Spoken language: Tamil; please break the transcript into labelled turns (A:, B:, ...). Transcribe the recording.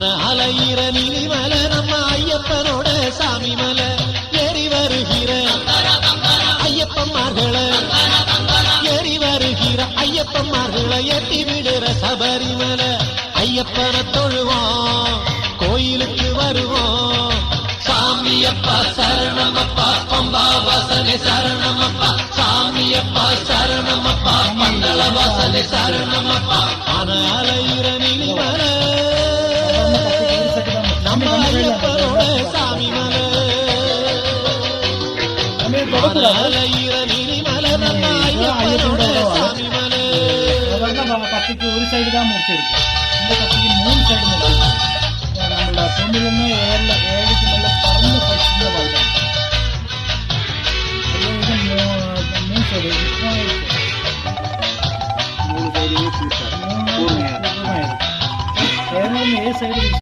A: அலையிற நீலிமலை நம்ம ஐயப்பனோட சாமி மலை ஏறி வருகிற ஐயப்பன்மார்களை ஏறி வருகிற ஐயப்பன்மார்களை எட்டி விடுற சபரிமலை ஐயப்பனை தொழுவோம் கோயிலுக்கு வருவோம் சாமியப்பா சரணமப்பா பம்பா வாசனை சரணமப்பா சாமியப்பா சரணமப்பா மண்டல வாசனை சரணமப்பா அலையிற நீலிமலை நம்ம ஐயப்பனோட சாமி மலை அலையிற நீலிமலை நம்ம ஐயப்பனோட சாமி மலை
B: கத்திக்கு ஒரு சைடு தான் முடிச்சிருக்கு இந்த கத்திக்கு 3 சைடு முடிச்சிருக்கு